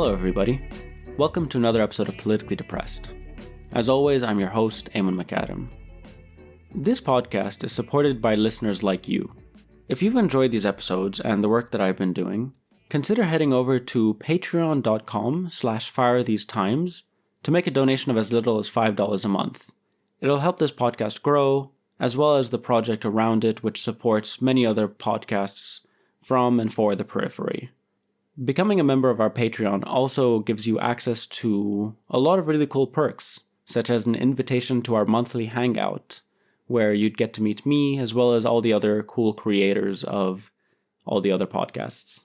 Hello everybody. Welcome to another episode of Politically Depressed. As always, I'm your host, Eamon McAdam. This podcast is supported by listeners like you. If you've enjoyed these episodes and the work that I've been doing, consider heading over to patreon.com/firethesetimes to make a donation of as little as $5 a month. It'll help this podcast grow, as well as the project around it, which supports many other podcasts from and for the periphery. Becoming a member of our Patreon also gives you access to a lot of really cool perks, such as an invitation to our monthly hangout, where you'd get to meet me as well as all the other cool creators of all the other podcasts,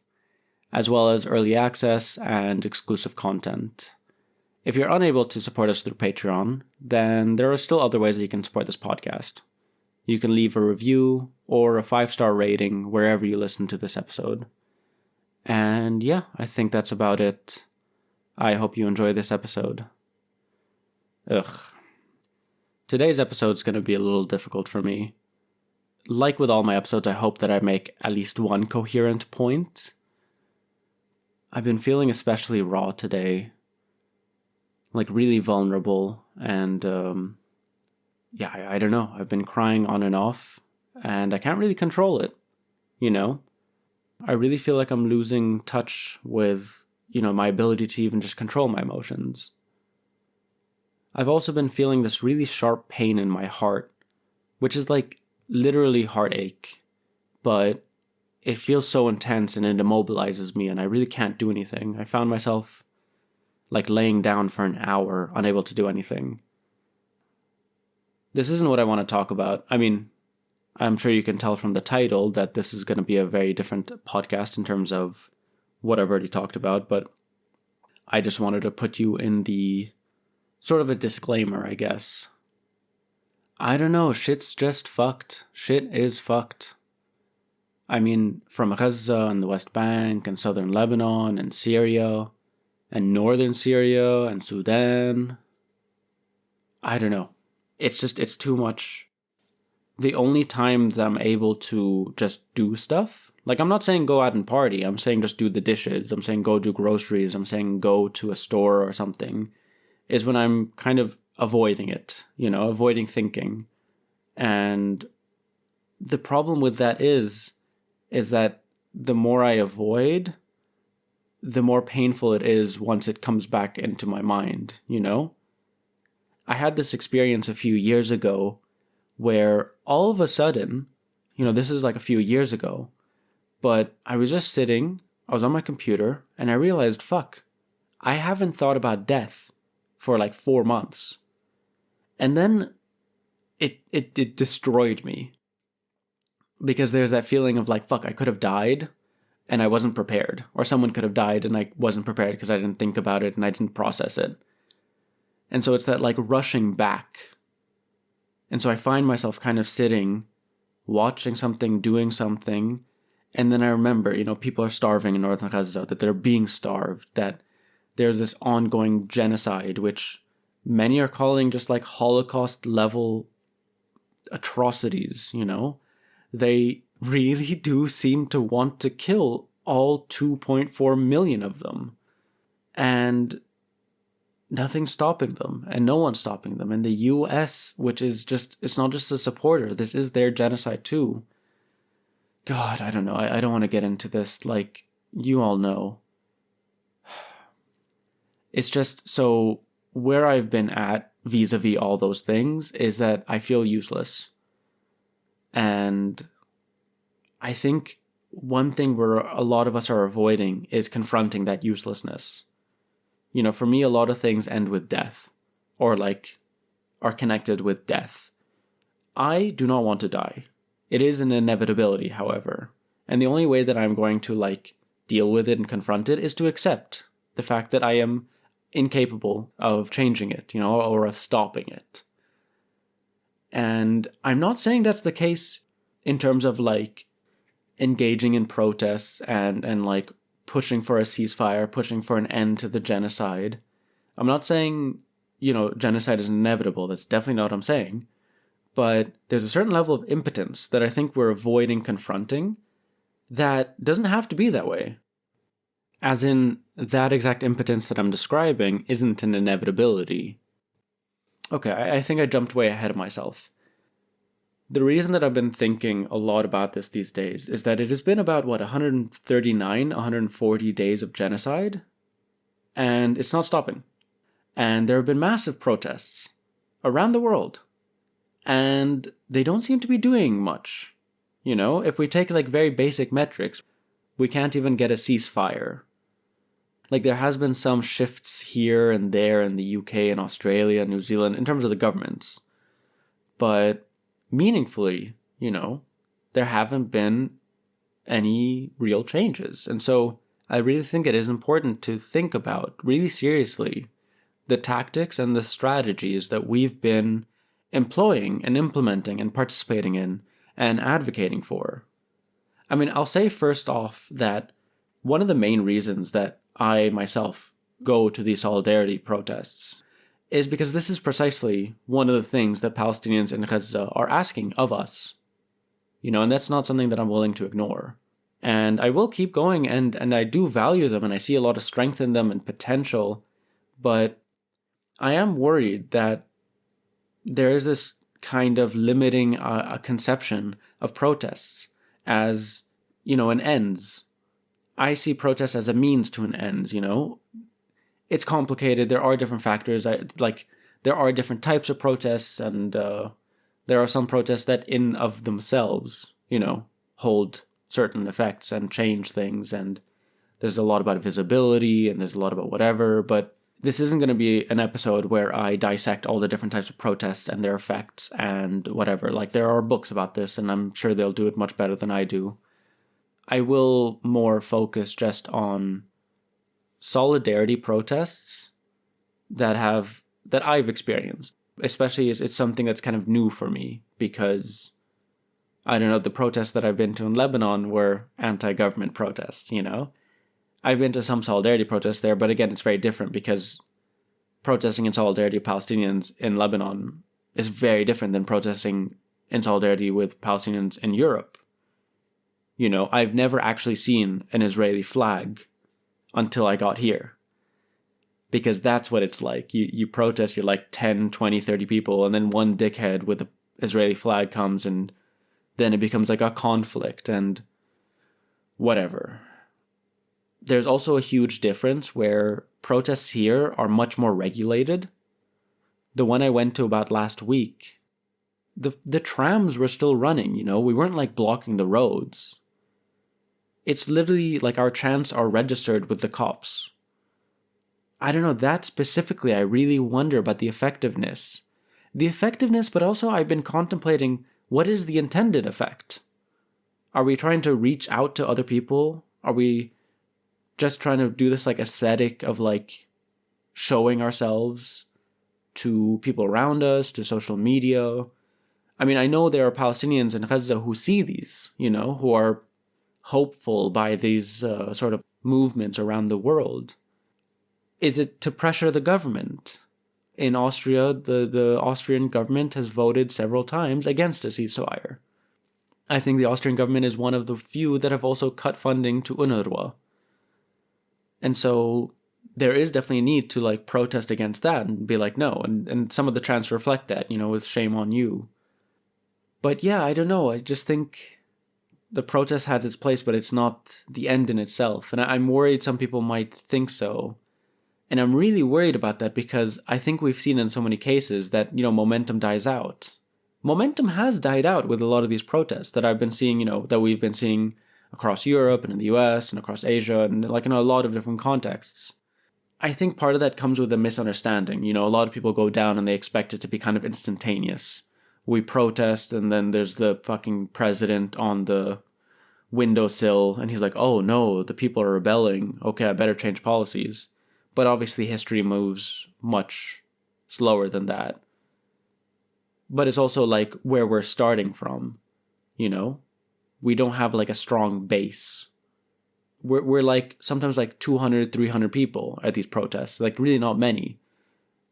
as well as early access and exclusive content. If you're unable to support us through Patreon, then there are still other ways that you can support this podcast. You can leave a review or a 5-star rating wherever you listen to this episode. And yeah, I think that's about it. I hope you enjoy this episode. Today's episode is going to be a little difficult for me. Like with all my episodes, I hope that I make at least one coherent point. I've been feeling especially raw today. Like really vulnerable. And I don't know. I've been crying on and off. And I can't really control it. You know? I really feel like I'm losing touch with, my ability to even just control my emotions. I've also been feeling this really sharp pain in my heart, which is like literally heartache, but it feels so intense and it immobilizes me and I really can't do anything. I found myself like laying down for an hour, unable to do anything. This isn't what I want to talk about. I mean, I'm sure you can tell from the title that this is going to be a very different podcast in terms of what I've already talked about, but I just wanted to put you in the sort of a disclaimer, I guess. I don't know, shit's just fucked. Shit is fucked. I mean, from Gaza and the West Bank and southern Lebanon and Syria and northern Syria and Sudan. I don't know. It's too much. The only time that I'm able to just do stuff, like I'm not saying go out and party, I'm saying just do the dishes, I'm saying go do groceries, I'm saying go to a store or something, is when I'm kind of avoiding it, avoiding thinking. And the problem with that is that the more I avoid, the more painful it is once it comes back into my mind, I had this experience a few years ago where all of a sudden, this is like a few years ago, but I was just sitting, I was on my computer, and I realized, I haven't thought about death for like 4 months. And then it destroyed me. Because there's that feeling of like, I could have died and I wasn't prepared. Or someone could have died and I wasn't prepared because I didn't think about it and I didn't process it. And so it's that like rushing back. And so I find myself kind of sitting, watching something, doing something, and then I remember, people are starving in northern Gaza, that they're being starved, that there's this ongoing genocide, which many are calling just like Holocaust-level atrocities, They really do seem to want to kill all 2.4 million of them. And nothing's stopping them, and no one's stopping them. And the US, which is just, it's not just a supporter, this is their genocide too. God, I don't know. I don't want to get into this. Like, you all know. It's just, so where I've been at vis-a-vis all those things is that I feel useless. And I think one thing where a lot of us are avoiding is confronting that uselessness. For me, a lot of things end with death, or like are connected with death. I do not want to die. It is an inevitability, however. And the only way that I'm going to like deal with it and confront it is to accept the fact that I am incapable of changing it, or of stopping it. And I'm not saying that's the case in terms of like engaging in protests and like pushing for a ceasefire, pushing for an end to the genocide. I'm not saying, genocide is inevitable. That's definitely not what I'm saying. But there's a certain level of impotence that I think we're avoiding confronting that doesn't have to be that way. As in, that exact impotence that I'm describing isn't an inevitability. Okay, I think I jumped way ahead of myself. The reason that I've been thinking a lot about this these days is that it has been about, 139, 140 days of genocide, and it's not stopping. And there have been massive protests around the world, and they don't seem to be doing much. If we take very basic metrics, we can't even get a ceasefire. There has been some shifts here and there in the UK and Australia, New Zealand, in terms of the governments. But meaningfully, there haven't been any real changes. And so I really think it is important to think about really seriously the tactics and the strategies that we've been employing and implementing and participating in and advocating for. I'll say first off that one of the main reasons that I myself go to these solidarity protests is because this is precisely one of the things that Palestinians in Gaza are asking of us. And that's not something that I'm willing to ignore. And I will keep going, and I do value them, and I see a lot of strength in them and potential, but I am worried that there is this kind of limiting a conception of protests as, an ends. I see protests as a means to an end, It's complicated. There are different factors. There are different types of protests, and there are some protests that in of themselves, hold certain effects and change things. And there's a lot about visibility, and there's a lot about whatever. But this isn't going to be an episode where I dissect all the different types of protests and their effects and whatever. There are books about this, and I'm sure they'll do it much better than I do. I will more focus just on solidarity protests that I've experienced. Especially it's something that's kind of new for me because, I don't know, the protests that I've been to in Lebanon were anti-government protests, I've been to some solidarity protests there, but again, it's very different because protesting in solidarity with Palestinians in Lebanon is very different than protesting in solidarity with Palestinians in Europe. I've never actually seen an Israeli flag until I got here. Because that's what it's like. You protest, you're 10, 20, 30 people, and then one dickhead with an Israeli flag comes, and then it becomes a conflict and whatever. There's also a huge difference where protests here are much more regulated. The one I went to about last week, the trams were still running, we weren't blocking the roads. It's literally our chants are registered with the cops. I don't know, that specifically, I really wonder about the effectiveness. But also I've been contemplating, what is the intended effect? Are we trying to reach out to other people? Are we just trying to do this aesthetic of showing ourselves to people around us, to social media? I know there are Palestinians in Gaza who see these, who are hopeful by these sort of movements around the world. Is it to pressure the government? In Austria, the Austrian government has voted several times against a ceasefire. I think the Austrian government is one of the few that have also cut funding to UNRWA. And so there is definitely a need to protest against that and be no. And some of the chants reflect that, with shame on you. But yeah, I don't know. I just think the protest has its place, but it's not the end in itself. And I'm worried some people might think so. And I'm really worried about that because I think we've seen in so many cases that, momentum dies out. Momentum has died out with a lot of these protests that I've been seeing, that we've been seeing across Europe and in the US and across Asia and in a lot of different contexts. I think part of that comes with a misunderstanding. A lot of people go down and they expect it to be kind of instantaneous. We protest and then there's the fucking president on the windowsill and he's like, oh no, the people are rebelling. Okay, I better change policies. But obviously history moves much slower than that. But it's also where we're starting from, We don't have a strong base. We're sometimes 200, 300 people at these protests, really not many.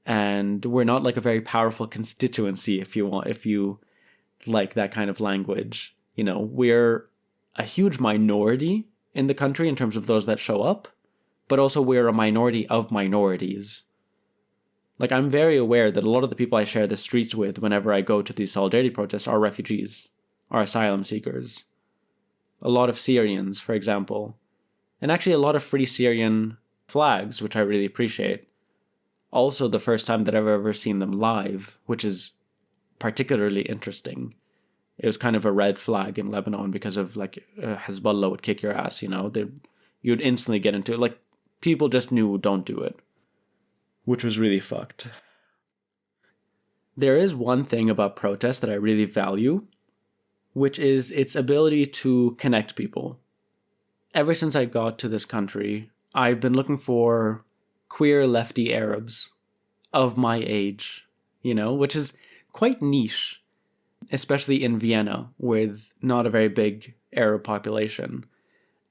And we're not a very powerful constituency if you like that kind of language. We're a huge minority in the country in terms of those that show up. but also we're a minority of minorities. Like, I'm very aware that a lot of the people I share the streets with whenever I go to these solidarity protests are refugees, are asylum seekers. A lot of Syrians, for example. And actually a lot of Free Syrian flags, which I really appreciate. Also the first time that I've ever seen them live, which is particularly interesting. It was kind of a red flag in Lebanon because of, like, Hezbollah would kick your ass, you'd instantly get into it. Like, people just knew, don't do it. Which was really fucked. There is one thing about protest that I really value, which is its ability to connect people. Ever since I got to this country, I've been looking for queer lefty Arabs of my age, which is quite niche, especially in Vienna with not a very big Arab population.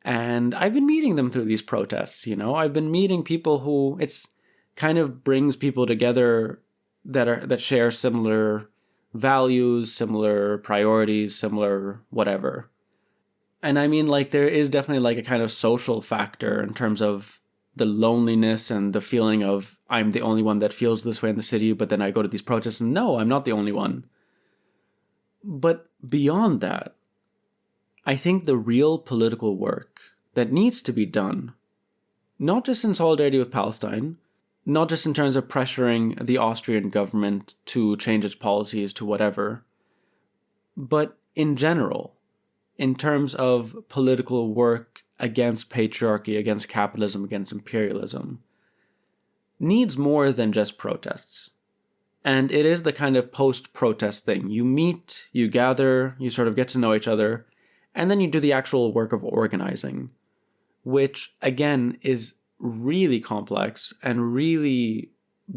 And I've been meeting them through these protests, I've been meeting people who it's kind of brings people together that share similar values, similar priorities, similar whatever. And I mean, like, there is definitely like a kind of social factor in terms of the loneliness and the feeling of I'm the only one that feels this way in the city, but then I go to these protests and no, I'm not the only one. But beyond that, I think the real political work that needs to be done, not just in solidarity with Palestine, not just in terms of pressuring the Austrian government to change its policies to whatever, but in general, in terms of political work against patriarchy, against capitalism, against imperialism, needs more than just protests. And it is the kind of post-protest thing. You meet, you gather, you sort of get to know each other, and then you do the actual work of organizing, which, again, is really complex and really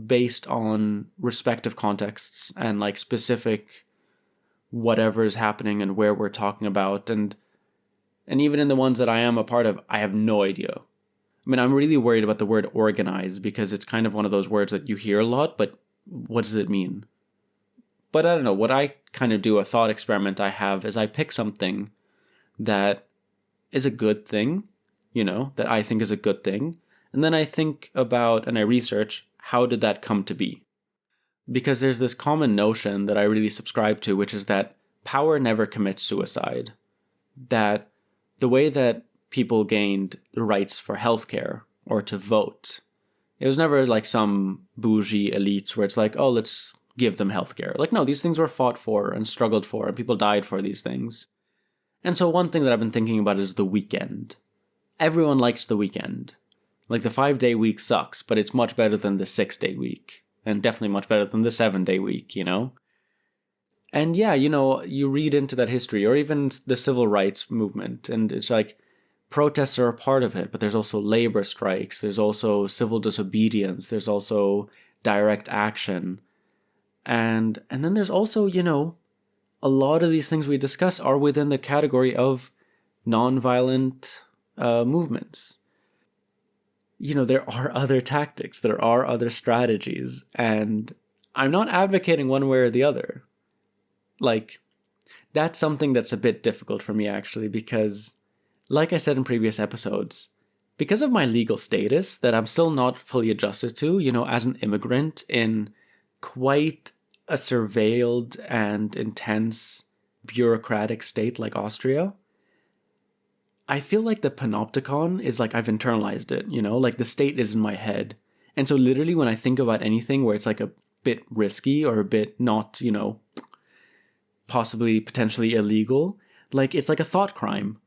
based on respective contexts and like specific whatever is happening and where we're talking about. And even in the ones that I am a part of, I have no idea. I mean, I'm really worried about the word organize because it's kind of one of those words that you hear a lot, but what does it mean? But I don't know, what I kind of do, a thought experiment I have, is I pick something that is a good thing, that I think is a good thing. And then I think about and I research, how did that come to be? Because there's this common notion that I really subscribe to, which is that power never commits suicide. That the way that people gained the rights for healthcare or to vote, it was never like some bougie elites where it's like, oh, let's give them healthcare. Like, no, these things were fought for and struggled for, and people died for these things. And so one thing that I've been thinking about is the weekend. Everyone likes the weekend. Like, the 5-day week sucks, but it's much better than the 6-day week. And definitely much better than the 7-day week, And yeah, you read into that history, or even the civil rights movement, and it's like, protests are a part of it, but there's also labor strikes, there's also civil disobedience, there's also direct action. And then there's also, a lot of these things we discuss are within the category of nonviolent movements. There are other tactics, there are other strategies, and I'm not advocating one way or the other. Like, that's something that's a bit difficult for me, actually, because, like I said in previous episodes, because of my legal status that I'm still not fully adjusted to, as an immigrant in quite a surveilled and intense bureaucratic state like Austria, I feel like the panopticon is like I've internalized it, like the state is in my head. And so literally when I think about anything where it's like a bit risky or a bit not, possibly potentially illegal, like it's like a thought crime.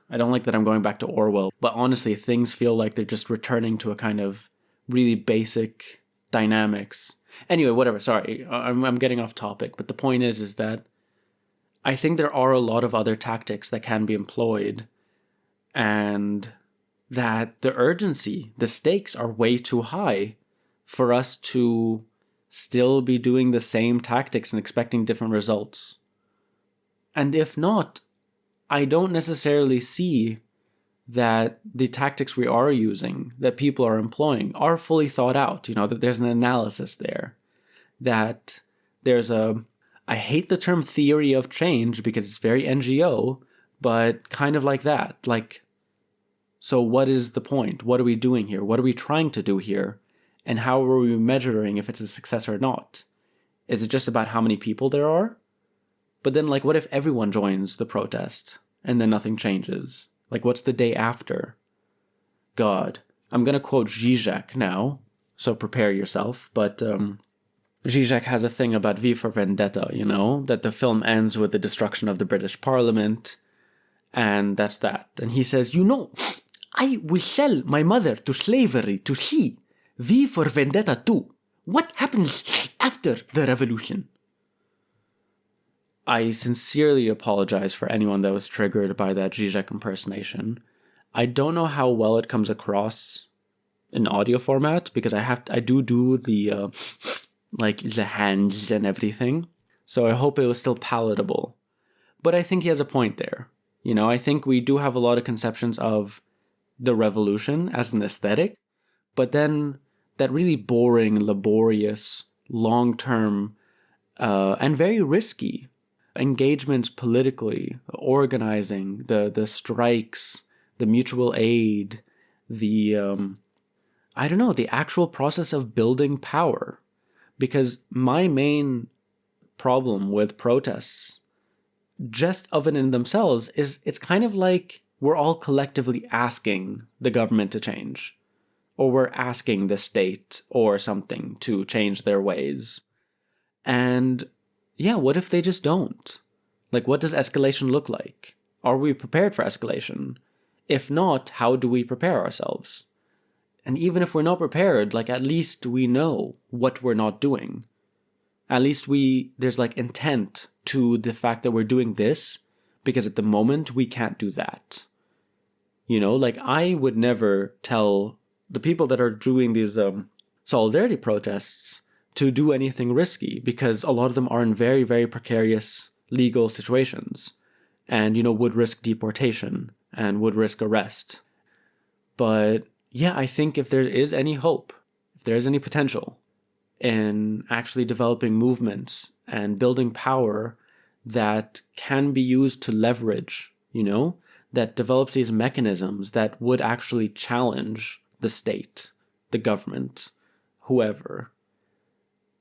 I don't like that I'm going back to Orwell, but honestly, things feel like they're just returning to a kind of really basic dynamics. Anyway, whatever, sorry, I'm getting off topic, but the point is that I think there are a lot of other tactics that can be employed, and that the urgency, the stakes are way too high for us to still be doing the same tactics and expecting different results. And if not, I don't necessarily see that the tactics we are using, that people are employing, are fully thought out, that there's an analysis there, that there's I hate the term theory of change because it's very NGO, but kind of like that. Like, So what is the point? What are we doing here? What are we trying to do here? And how are we measuring if it's a success or not? Is it just about how many people there are? But then, like, what if everyone joins the protest and then nothing changes? Like, what's the day after? God. I'm going to quote Zizek now, so prepare yourself. But Zizek has a thing about V for Vendetta, you know, that the film ends with the destruction of the British Parliament, and that's that. And he says, you know, I will sell my mother to slavery to see V for Vendetta 2. What happens after the revolution? I sincerely apologize for anyone that was triggered by that Zizek impersonation. I don't know how well it comes across in audio format because I do the like the hands and everything. So I hope it was still palatable. But I think he has a point there. You know, I think we do have a lot of conceptions of the revolution as an aesthetic, but then that really boring, laborious, long-term, and very risky engagement politically, organizing, the strikes, the mutual aid, the the actual process of building power. Because my main problem with protests, just of it in themselves, is it's kind of like we're all collectively asking the government to change, or we're asking the state or something to change their ways. And yeah, what if they just don't? Like, what does escalation look like? Are we prepared for escalation? If not, how do we prepare ourselves? And even if we're not prepared, like, at least we know what we're not doing. At least there's like intent to the fact that we're doing this, because at the moment we can't do that. You know, like, I would never tell the people that are doing these solidarity protests to do anything risky, because a lot of them are in very, very precarious legal situations and, you know, would risk deportation and would risk arrest. But yeah, I think if there is any hope, if there is any potential in actually developing movements and building power that can be used to leverage, you know, that develops these mechanisms that would actually challenge the state, the government, whoever,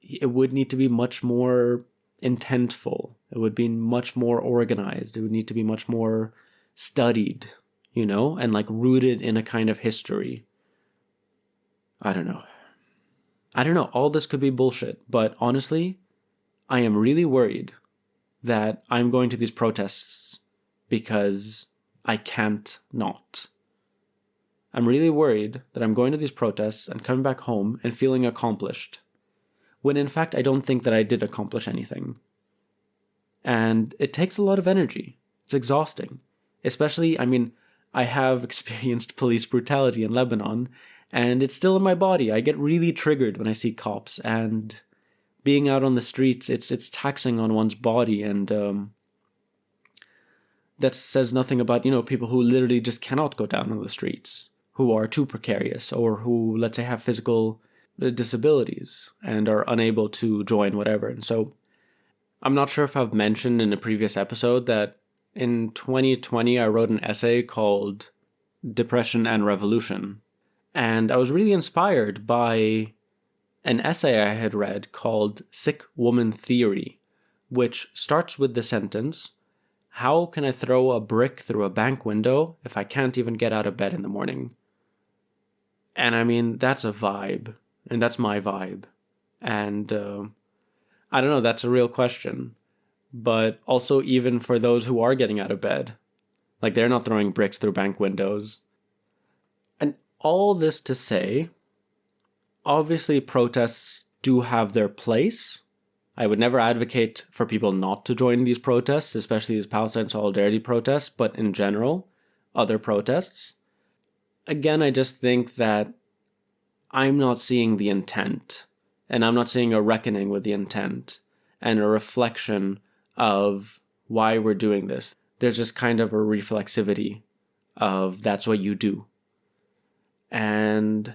it would need to be much more intentful. It would be much more organized. It would need to be much more studied, you know, and like rooted in a kind of history. I don't know. All this could be bullshit, but honestly, I am really worried that I'm going to these protests because I can't not. I'm really worried that I'm going to these protests and coming back home and feeling accomplished, when in fact I don't think that I did accomplish anything. And it takes a lot of energy. It's exhausting. Especially, I mean, I have experienced police brutality in Lebanon, and it's still in my body. I get really triggered when I see cops, and being out on the streets, it's taxing on one's body, and that says nothing about, you know, people who literally just cannot go down on the streets, who are too precarious, or who, let's say, have physical disabilities and are unable to join whatever. And so I'm not sure if I've mentioned in a previous episode that in 2020 I wrote an essay called Depression and Revolution. And I was really inspired by an essay I had read called Sick Woman Theory, which starts with the sentence, "How can I throw a brick through a bank window if I can't even get out of bed in the morning?" And I mean, that's a vibe. And that's my vibe. And I don't know, that's a real question. But also, even for those who are getting out of bed, like, they're not throwing bricks through bank windows. And all this to say, obviously protests do have their place. I would never advocate for people not to join these protests, especially these Palestine solidarity protests, but in general, other protests. Again, I just think that I'm not seeing the intent, and I'm not seeing a reckoning with the intent and a reflection of why we're doing this. There's just kind of a reflexivity of that's what you do. And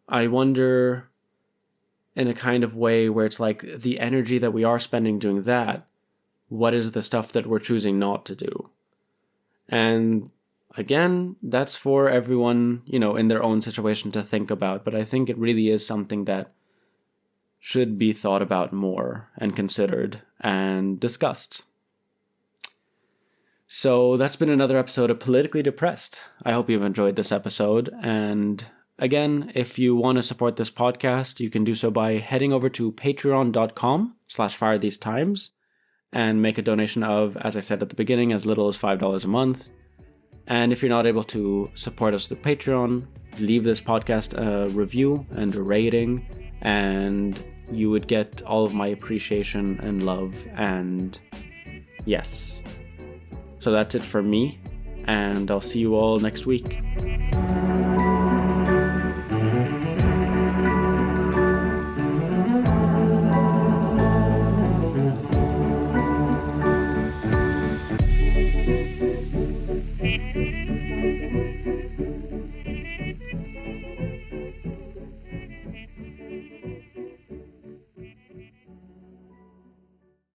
I wonder, in a kind of way where it's like the energy that we are spending doing that, what is the stuff that we're choosing not to do? And again, that's for everyone, in their own situation to think about. But I think it really is something that should be thought about more and considered and discussed. So that's been another episode of Politically Depressed. I hope you've enjoyed this episode. And again, if you want to support this podcast, you can do so by heading over to patreon.com/firethesetimes and make a donation of, as I said at the beginning, as little as $5 a month. And if you're not able to support us through Patreon, leave this podcast a review and a rating, and you would get all of my appreciation and love. And yes. So that's it for me, and I'll see you all next week.